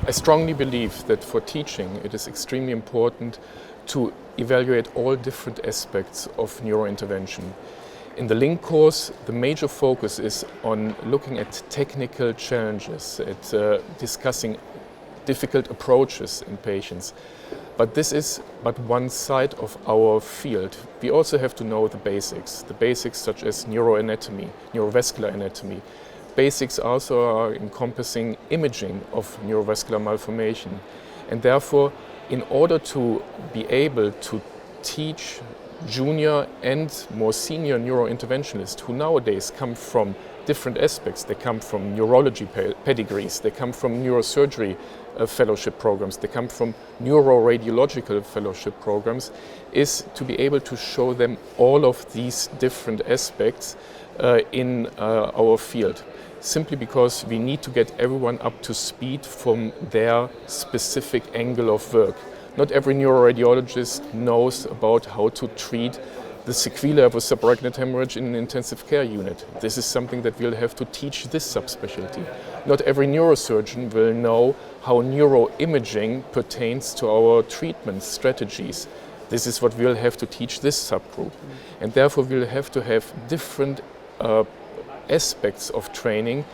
I strongly believe that for teaching it is extremely important to evaluate all different aspects of neurointervention. In the LINK course, the major focus is on looking at technical challenges, at discussing difficult approaches in patients. But this is but one side of our field. We also have to know the basics such as neuroanatomy, neurovascular anatomy. Basics also are encompassing imaging of neurovascular malformation. And therefore, in order to be able to teach junior and more senior neurointerventionists who nowadays come from different aspects, they come from neurology pedigrees, they come from neurosurgery fellowship programs, they come from neuroradiological fellowship programs, is to be able to show them all of these different aspects in our field. Simply because we need to get everyone up to speed from their specific angle of work. Not every neuroradiologist knows about how to treat the sequelae of a subarachnoid hemorrhage in an intensive care unit. This is something that we'll have to teach this subspecialty. Not every neurosurgeon will know how neuroimaging pertains to our treatment strategies. This is what we'll have to teach this subgroup. And therefore we'll have to have different aspects of training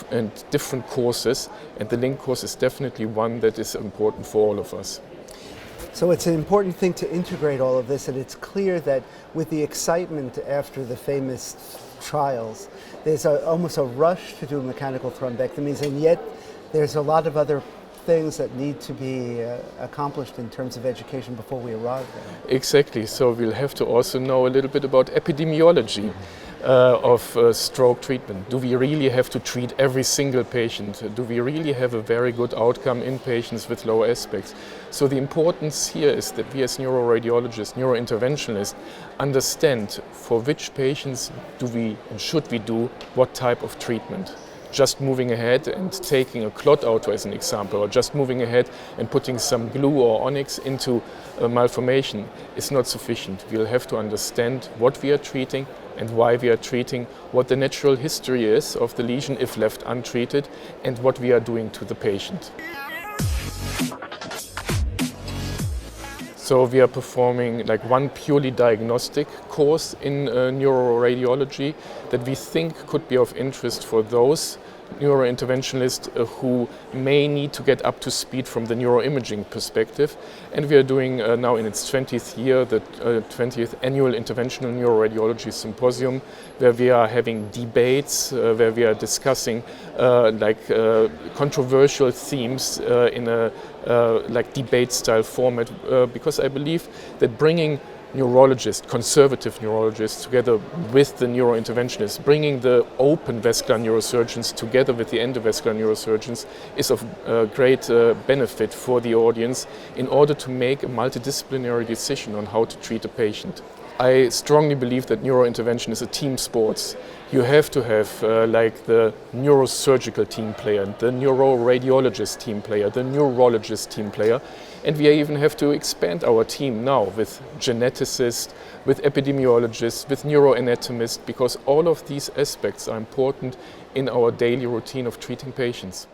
and different courses, and the LINK course is definitely one that is important for all of us. So it's an important thing to integrate all of this, and it's clear that with the excitement after the famous trials, there's almost a rush to do mechanical thrombectomies, and yet there's a lot of other things that need to be accomplished in terms of education before we arrive there. Exactly, so we'll have to also know a little bit about epidemiology of stroke treatment. Do we really have to treat every single patient? Do we really have a very good outcome in patients with low aspects? So the importance here is that we as neuroradiologists, neurointerventionists, understand for which patients do we and should we do what type of treatment. Just moving ahead and taking a clot out as an example, or just moving ahead and putting some glue or onyx into a malformation is not sufficient. We'll have to understand what we are treating and why we are treating, what the natural history is of the lesion if left untreated, and what we are doing to the patient. So we are performing like one purely diagnostic course in neuroradiology that we think could be of interest for those neurointerventionists who may need to get up to speed from the neuroimaging perspective. And we are doing now in its 20th year, the 20th annual Interventional Neuroradiology Symposium, where we are having debates, where we are discussing controversial themes in a debate style format, because I believe that bringing neurologists, conservative neurologists, together with the neurointerventionists, bringing the open vascular neurosurgeons together with the endovascular neurosurgeons is of great benefit for the audience in order to make a multidisciplinary decision on how to treat a patient. I strongly believe that neurointervention is a team sport. You have to have the neurosurgical team player, the neuroradiologist team player, the neurologist team player, and we even have to expand our team now with geneticists, with epidemiologists, with neuroanatomists, because all of these aspects are important in our daily routine of treating patients.